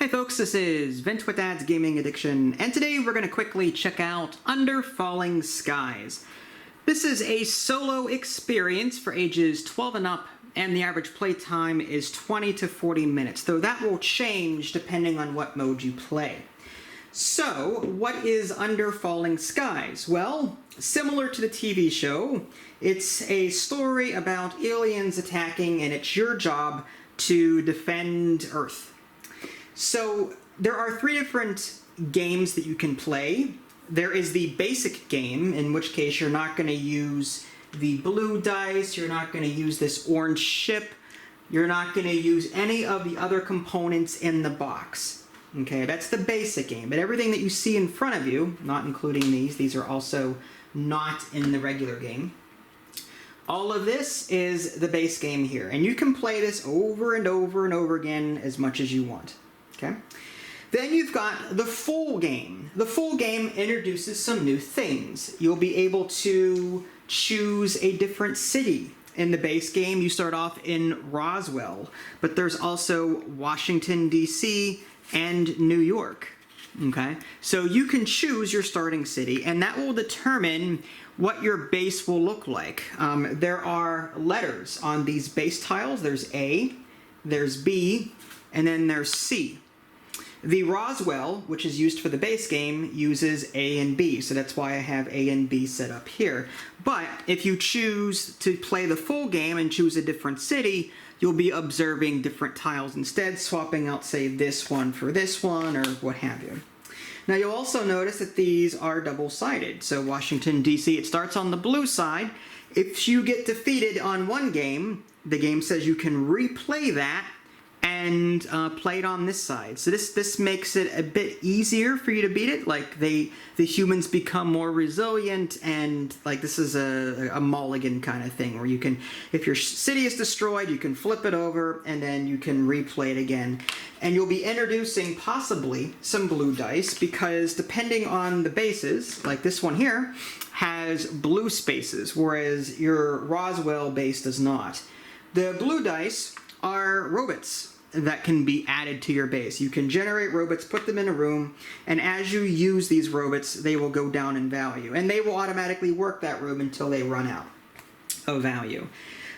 Hey folks, this is Vent with Dad's Gaming Addiction, and today we're going to quickly check out Under Falling Skies. This is a solo experience for ages 12 and up, and the average playtime is 20 to 40 minutes, though that will change depending on what mode you play. So, what is Under Falling Skies? Well, similar to the TV show, it's a story about aliens attacking, and it's your job to defend Earth. So there are 3 different games that you can play. There is the basic game, in which case you're not going to use the blue dice, you're not going to use this orange ship, you're not going to use any of the other components in the box. Okay, that's the basic game. But everything that you see in front of you, not including these are also not in the regular game. All of this is the base game here, and you can play this over and over and over again as much as you want. Okay. Then you've got the full game. The full game introduces some new things. You'll be able to choose a different city. In the base game, you start off in Roswell, but there's also Washington, D.C. and New York. Okay, so you can choose your starting city, and that will determine what your base will look like. There are letters on these base tiles. There's A, there's B, and then there's C. The Roswell, which is used for the base game, uses A and B, so that's why I have A and B set up here. But if you choose to play the full game and choose a different city, you'll be observing different tiles instead, swapping out, say, this one for this one, or what have you. Now you'll also notice that these are double-sided. So Washington, D.C., it starts on the blue side. If you get defeated on one game, the game says you can replay that and play it on this side. So this makes it a bit easier for you to beat it. Like the humans become more resilient, and like this is a mulligan kind of thing where you can, if your city is destroyed, you can flip it over and then you can replay it again. And you'll be introducing possibly some blue dice, because depending on the bases, like this one here has blue spaces, whereas your Roswell base does not. The blue dice are robots that can be added to your base. You can generate robots, put them in a room, and as you use these robots, they will go down in value. And they will automatically work that room until they run out of value.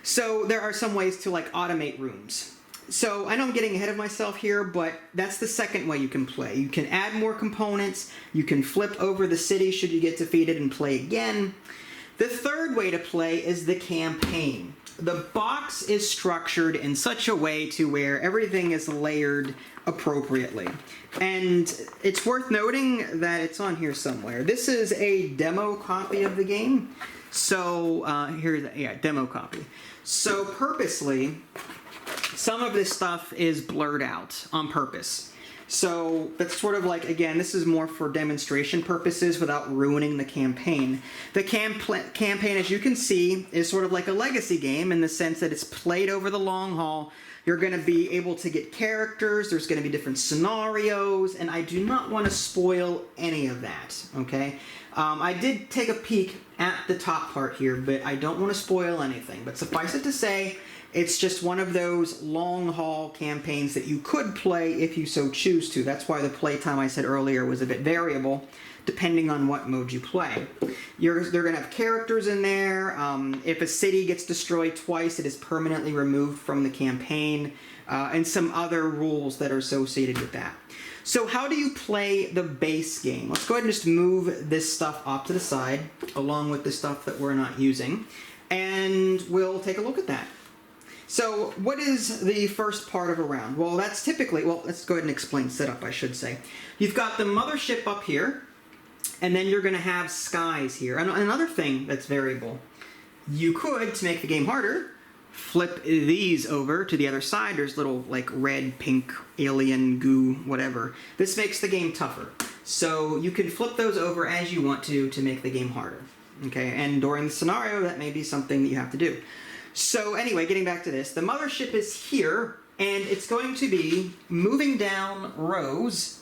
So there are some ways to like automate rooms. So I know I'm getting ahead of myself here, but that's the second way you can play. You can add more components, you can flip over the city should you get defeated and play again. The third way to play is the campaign. The box is structured in such a way to where everything is layered appropriately. And it's worth noting that it's on here somewhere. This is a demo copy of the game. So here's a demo copy. So purposely, some of this stuff is blurred out on purpose. So that's sort of like, again, this is more for demonstration purposes without ruining the campaign. The campaign, as you can see, is sort of like a legacy game in the sense that it's played over the long haul. You're going to be able to get characters, there's going to be different scenarios, and I do not want to spoil any of that, okay? I did take a peek at the top part here, but I don't want to spoil anything. But suffice it to say, it's just one of those long-haul campaigns that you could play if you so choose to. That's why the playtime I said earlier was a bit variable, depending on what mode you play. They're going to have characters in there. If a city gets destroyed twice, it is permanently removed from the campaign, and some other rules that are associated with that. So how do you play the base game? Let's go ahead and just move this stuff off to the side, along with the stuff that we're not using, and we'll take a look at that. So what is the first part of a round? Well, that's typically, well, let's go ahead and explain setup, I should say. You've got the mothership up here, and then you're going to have skies here. And another thing that's variable, you could, to make the game harder, flip these over to the other side. There's little like red, pink, alien, goo, whatever. This makes the game tougher. So you can flip those over as you want to make the game harder. Okay, and during the scenario, that may be something that you have to do. So anyway, getting back to this, the mothership is here, and it's going to be moving down rows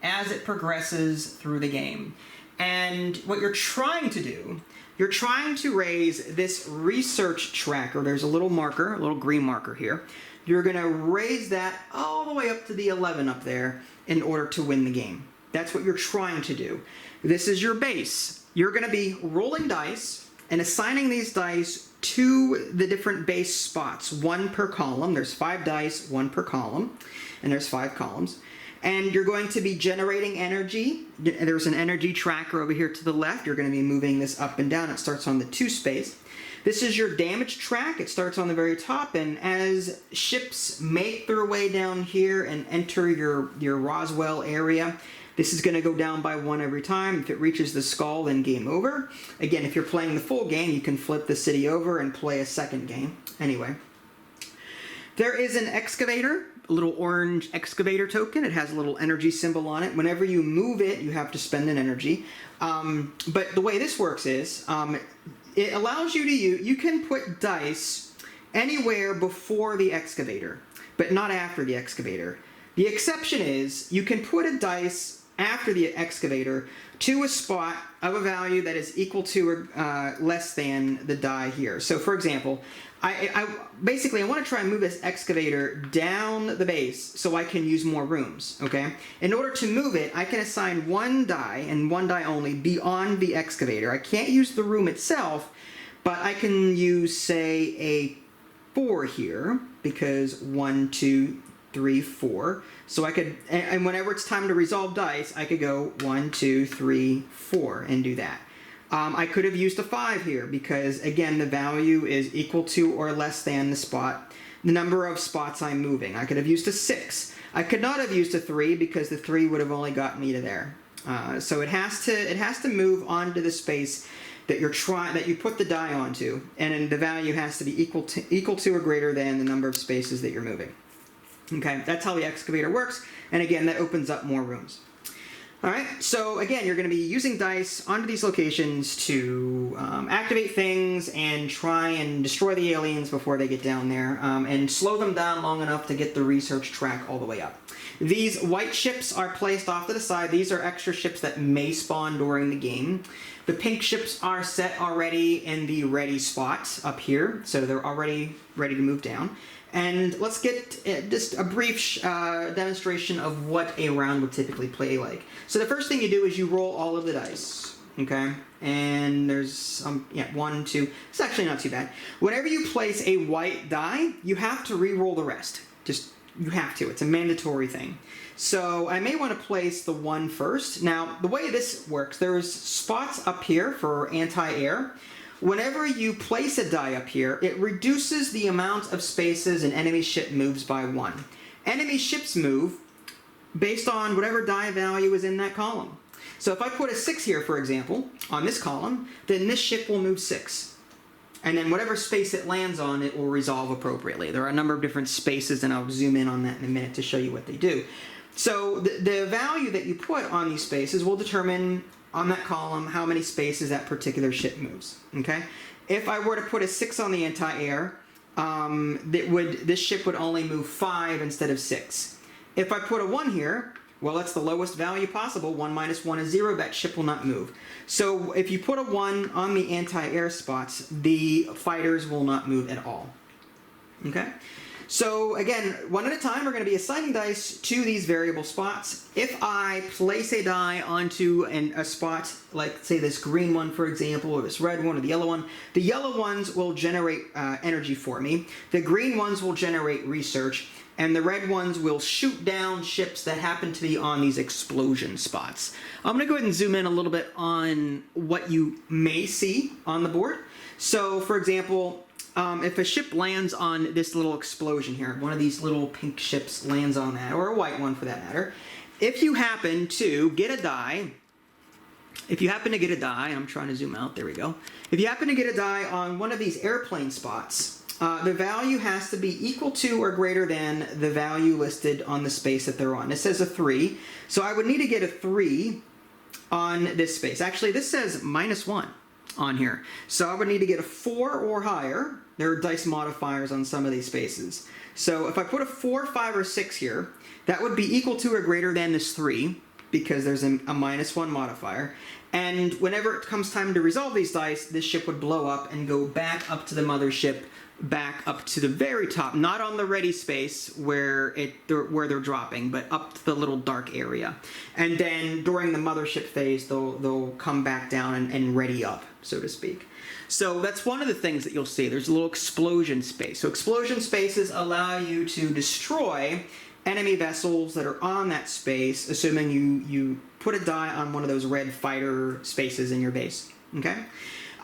as it progresses through the game. And what you're trying to do, you're trying to raise this research tracker. There's a little marker, a little green marker here. you're going to raise that all the way up to the 11 up there in order to win the game. That's what you're trying to do. This is your base. You're going to be rolling dice and assigning these dice to the different base spots, one per column. There's 5 dice, one per column, and there's 5 columns. And you're going to be generating energy. There's an energy tracker over here to the left. You're going to be moving this up and down. It starts on the 2 space. This is your damage track. It starts on the very top, and as ships make their way down here and enter your Roswell area, this is going to go down by 1 every time. If it reaches the skull, then game over. Again, if you're playing the full game, you can flip the city over and play a second game. Anyway, there is an excavator, a little orange excavator token. It has a little energy symbol on it. Whenever you move it, you have to spend an energy. But the way this works is, it allows you to you can put dice anywhere before the excavator, but not after the excavator. The exception is you can put a dice after the excavator to a spot of a value that is equal to or less than the die here. So for example, I basically want to try and move this excavator down the base so I can use more rooms, okay? In order to move it, I can assign 1 die and 1 die only beyond the excavator. I can't use the room itself, but I can use, say, a 4 here, because 1, 2, 3, 4. So I could, and whenever it's time to resolve dice, I could go 1, 2, 3, 4 and do that. I could have used a 5 here because, again, the value is equal to or less than the number of spots I'm moving. I could have used a 6. I could not have used a 3 because the 3 would have only got me to there. So it has to move onto the space that you put the die onto, and the value has to be equal to or greater than the number of spaces that you're moving. Okay, that's how the excavator works, and again, that opens up more rooms. Alright, so again, you're going to be using dice onto these locations to activate things and try and destroy the aliens before they get down there, and slow them down long enough to get the research track all the way up. These white ships are placed off to the side. These are extra ships that may spawn during the game. The pink ships are set already in the ready spot up here, so they're already ready to move down. And let's get just a brief demonstration of what a round would typically play like. So the first thing you do is you roll all of the dice, okay? And there's, 1, 2, it's actually not too bad. Whenever you place a white die, you have to re-roll the rest. You have to, it's a mandatory thing. So I may want to place the 1 first. Now, the way this works, there's spots up here for anti-air. Whenever you place a die up here, it reduces the amount of spaces an enemy ship moves by 1. Enemy ships move based on whatever die value is in that column. So if I put a 6 here, for example, on this column, then this ship will move 6. And then whatever space it lands on, it will resolve appropriately. There are a number of different spaces, and I'll zoom in on that in a minute to show you what they do. So the value that you put on these spaces will determine on that column how many spaces that particular ship moves, okay? If I were to put a 6 on the anti-air, this ship would only move 5 instead of 6. If I put a 1 here, well, that's the lowest value possible. 1 minus 1 is 0. That ship will not move. So if you put a 1 on the anti-air spots, the fighters will not move at all, okay? So again, one at a time, we're going to be assigning dice to these variable spots. If I place a die onto a spot, like say this green one, for example, or this red one, or the yellow ones will generate energy for me. The green ones will generate research, and the red ones will shoot down ships that happen to be on these explosion spots. I'm going to go ahead and zoom in a little bit on what you may see on the board. So, for example, if a ship lands on this little explosion here, one of these little pink ships lands on that, or a white one for that matter, if you happen to get a die, I'm trying to zoom out, there we go. If you happen to get a die on one of these airplane spots, the value has to be equal to or greater than the value listed on the space that they're on. It says a 3, so I would need to get a 3 on this space. Actually, this says -1 on here. So I would need to get a 4 or higher. There are dice modifiers on some of these spaces. So if I put a 4, 5, or 6 here, that would be equal to or greater than this 3. because there's a -1 modifier. And whenever it comes time to resolve these dice, this ship would blow up and go back up to the mothership, back up to the very top, not on the ready space where they're dropping, but up to the little dark area. And then during the mothership phase, they'll come back down and ready up, so to speak. So that's one of the things that you'll see. There's a little explosion space. So explosion spaces allow you to destroy enemy vessels that are on that space, assuming you put a die on one of those red fighter spaces in your base. Okay.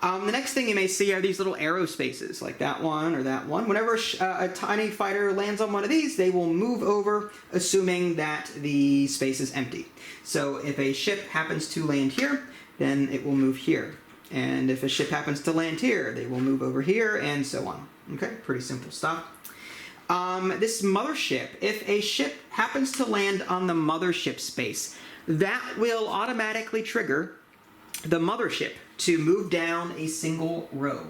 The next thing you may see are these little arrow spaces, like that one or that one. Whenever a tiny fighter lands on one of these, they will move over, assuming that the space is empty. So if a ship happens to land here, then it will move here. And if a ship happens to land here, they will move over here, and so on. Okay, pretty simple stuff. This mothership, if a ship happens to land on the mothership space, that will automatically trigger the mothership to move down a single row.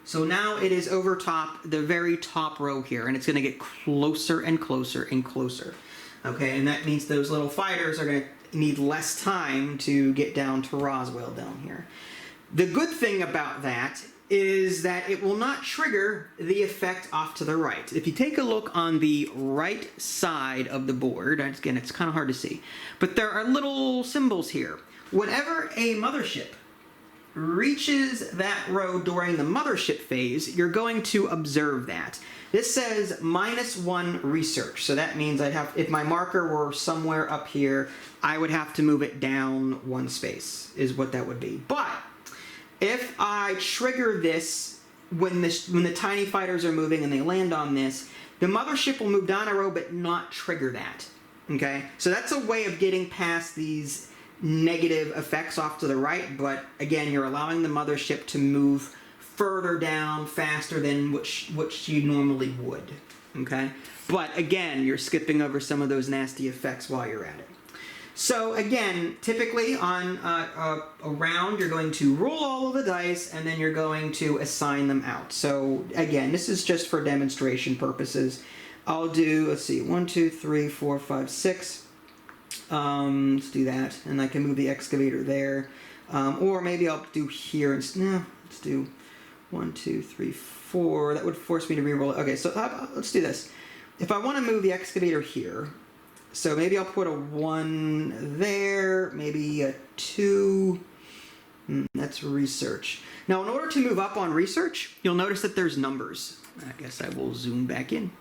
So now it is over top, the very top row here, and it's going to get closer and closer and closer. Okay, and that means those little fighters are going to need less time to get down to Roswell down here. The good thing about that is that it will not trigger the effect off to the right. If you take a look on the right side of the board, again, it's kind of hard to see, but there are little symbols here. Whenever a mothership reaches that row during the mothership phase, you're going to observe that. This says -1 research. So that means if my marker were somewhere up here, I would have to move it down 1 space, is what that would be. But if I trigger this when the tiny fighters are moving and they land on this, the mothership will move down a row but not trigger that. Okay? So that's a way of getting past these negative effects off to the right, but again, you're allowing the mothership to move further down faster than which you normally would. Okay? But again, you're skipping over some of those nasty effects while you're at it. So again, typically on a round, you're going to roll all of the dice, and then you're going to assign them out. So again, this is just for demonstration purposes. I'll do, let's see, 1, 2, 3, 4, 5, 6. Let's do that, and I can move the excavator there. Or maybe I'll do here, and no, let's do 1, 2, 3, 4. That would force me to re-roll it. Okay, so let's do this. If I want to move the excavator here, so maybe I'll put a 1 there, maybe a 2. That's research. Now, in order to move up on research, you'll notice that there's numbers. I guess I will zoom back in.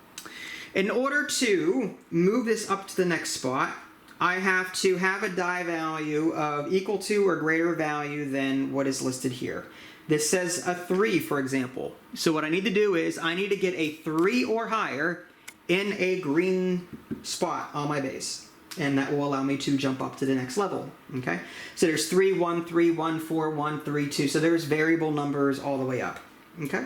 In order to move this up to the next spot, I have to have a die value of equal to or greater value than what is listed here. This says a 3, for example. So what I need to do is I need to get a 3 or higher in a green spot on my base, and that will allow me to jump up to the next level. Okay, so there's 3, 1, 3, 1, 4, 1, 3, 2. So there's variable numbers all the way up. Okay,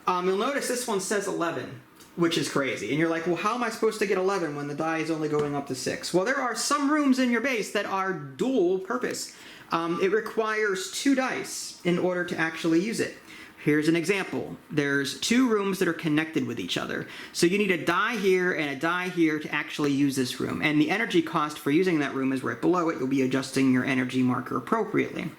you'll notice this one says 11, which is crazy, and you're like, well, how am I supposed to get 11 when the die is only going up to 6? Well, there are some rooms in your base that are dual purpose. It requires 2 dice in order to actually use it. Here's an example. There's 2 rooms that are connected with each other. So you need a die here and a die here to actually use this room. And the energy cost for using that room is right below it. You'll be adjusting your energy marker appropriately.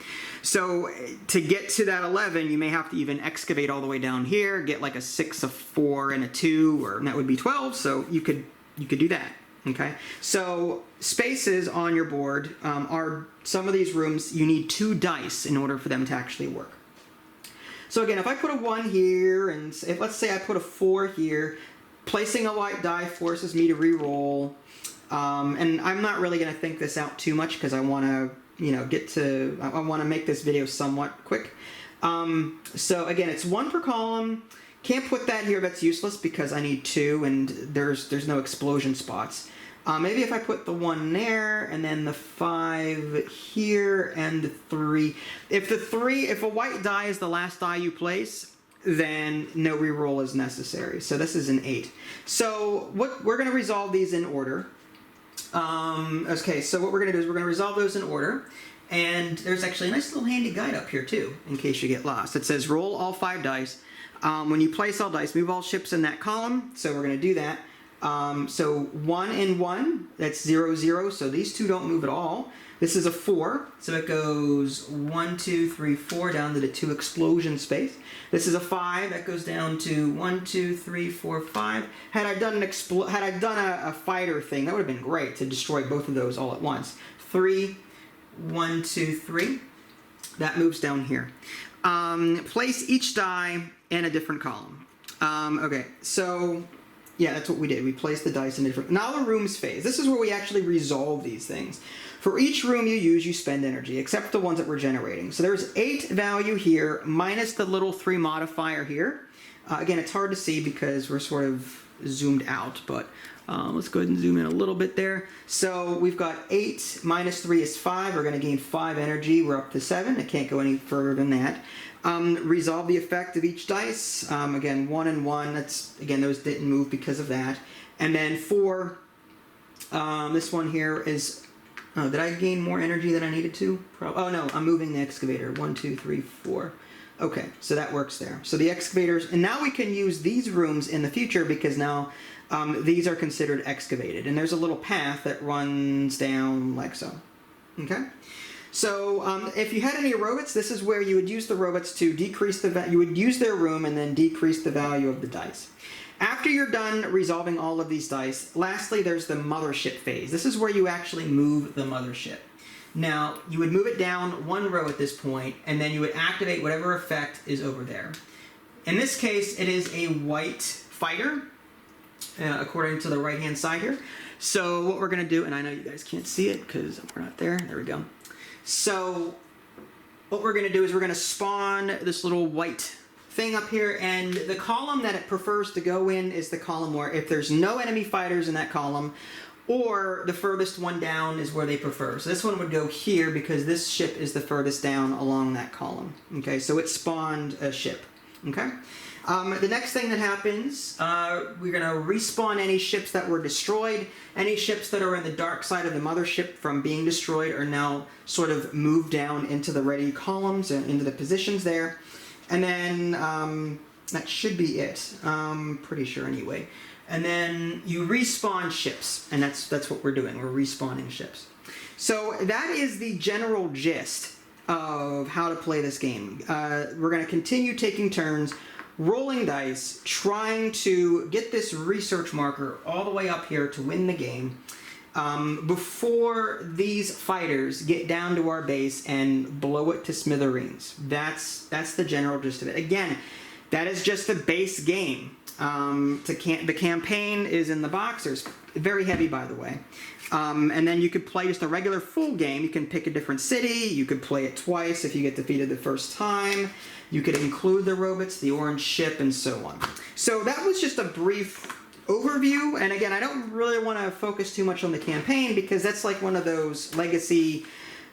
So to get to that 11, you may have to even excavate all the way down here, get like a 6, a 4, and a 2, or that would be 12. So you could do that. Okay. So spaces on your board are some of these rooms. You need 2 dice in order for them to actually work. So again, if I put a 1 here, and let's say I put a 4 here, placing a white die forces me to re-roll. And I'm not really going to think this out too much because I want to, I want to make this video somewhat quick. So again, it's 1 per column. Can't put that here, that's useless because I need 2 and there's no explosion spots. Maybe if I put the 1 there, and then the 5 here, and the 3. If a white die is the last die you place, then no reroll is necessary. So this is an 8. So we're going to resolve these in order. Okay, so what we're going to do is we're going to resolve those in order. And there's actually a nice little handy guide up here too, in case you get lost. It says roll all 5 dice. When you place all dice, move all ships in that column. So we're going to do that. So 1 and 1, that's 0, 0. So these two don't move at all. This is a 4, so it goes 1, 2, 3, 4 down to the 2 explosion space. This is a 5, that goes down to 1, 2, 3, 4, 5. Had I done a fighter thing, that would have been great to destroy both of those all at once. 3, 1, 2, 3. That moves down here. Place each die in a different column. Okay, so yeah, that's what we did. We placed the dice in different. Now the rooms phase. This is where we actually resolve these things. For each room you use, you spend energy, except the ones that we're generating. So there's 8 value here, minus the little 3 modifier here. Again, it's hard to see because we're sort of zoomed out, but let's go ahead and zoom in a little bit there. So we've got 8 minus 3 is 5. We're going to gain 5 energy. We're up to 7. It can't go any further than that. Resolve the effect of each dice. Again, 1 and 1. That's, again, those didn't move because of that. And then 4, this one here is... Oh, did I gain more energy than I needed to? Oh no, I'm moving the excavator. 1, 2, 3, 4. Okay, so that works there. So the excavators, and now we can use these rooms in the future because now these are considered excavated. And there's a little path that runs down like so. Okay? So if you had any robots, this is where you would use the robots to decrease the value. You would use their room and then decrease the value of the dice. After you're done resolving all of these dice, lastly, there's the Mothership phase. This is where you actually move the mothership. Now, you would move it down 1 row at this point, and then you would activate whatever effect is over there. In this case, it is a white fighter, according to the right-hand side here. So what we're going to do, and I know you guys can't see it because we're not there. There we go. So what we're going to do is we're going to spawn this little white thing up here, and the column that it prefers to go in is the column where if there's no enemy fighters in that column, or the furthest one down is where they prefer. So this one would go here because this ship is the furthest down along that column. Okay, so it spawned a ship. Okay. The next thing that happens, we're going to respawn any ships that were destroyed. Any ships that are in the dark side of the mothership from being destroyed are now sort of moved down into the ready columns and into the positions there. And then that should be it. Pretty sure anyway. And then you respawn ships, and that's what we're doing. We're respawning ships. So that is the general gist of how to play this game. We're going to continue taking turns, rolling dice, trying to get this research marker all the way up here to win the game. Before these fighters get down to our base and blow it to smithereens. That's the general gist of it. Again, that is just the base game. The campaign is in the box. It's very heavy, by the way. And then you could play just a regular full game. You can pick a different city. You could play it twice if you get defeated the first time. You could include the robots, the orange ship, and so on. So that was just a brief overview, and again, I don't really want to focus too much on the campaign because that's like one of those legacy,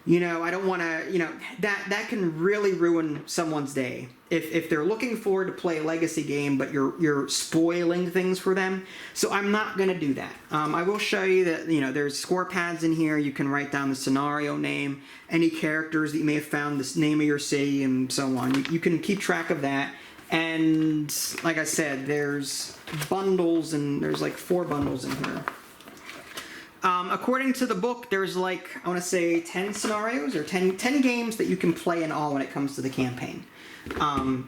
I don't want to, that can really ruin someone's day. If they're looking forward to play a legacy game, but you're spoiling things for them. So I'm not going to do that. I will show you that, there's score pads in here. You can write down the scenario name, any characters that you may have found, the name of your city, and so on. You can keep track of that. And like I said, there's bundles, and there's like 4 bundles in here. According to the book, there's like, I want to say 10 scenarios or 10 games that you can play in all when it comes to the campaign.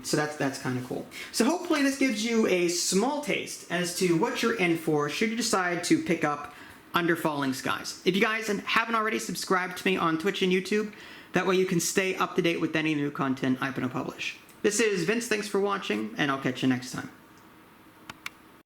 So that's kind of cool. So hopefully this gives you a small taste as to what you're in for should you decide to pick up Under Falling Skies. If you guys haven't already subscribed to me on Twitch and YouTube, that way you can stay up to date with any new content I'm going to publish. This is Vince, thanks for watching, and I'll catch you next time.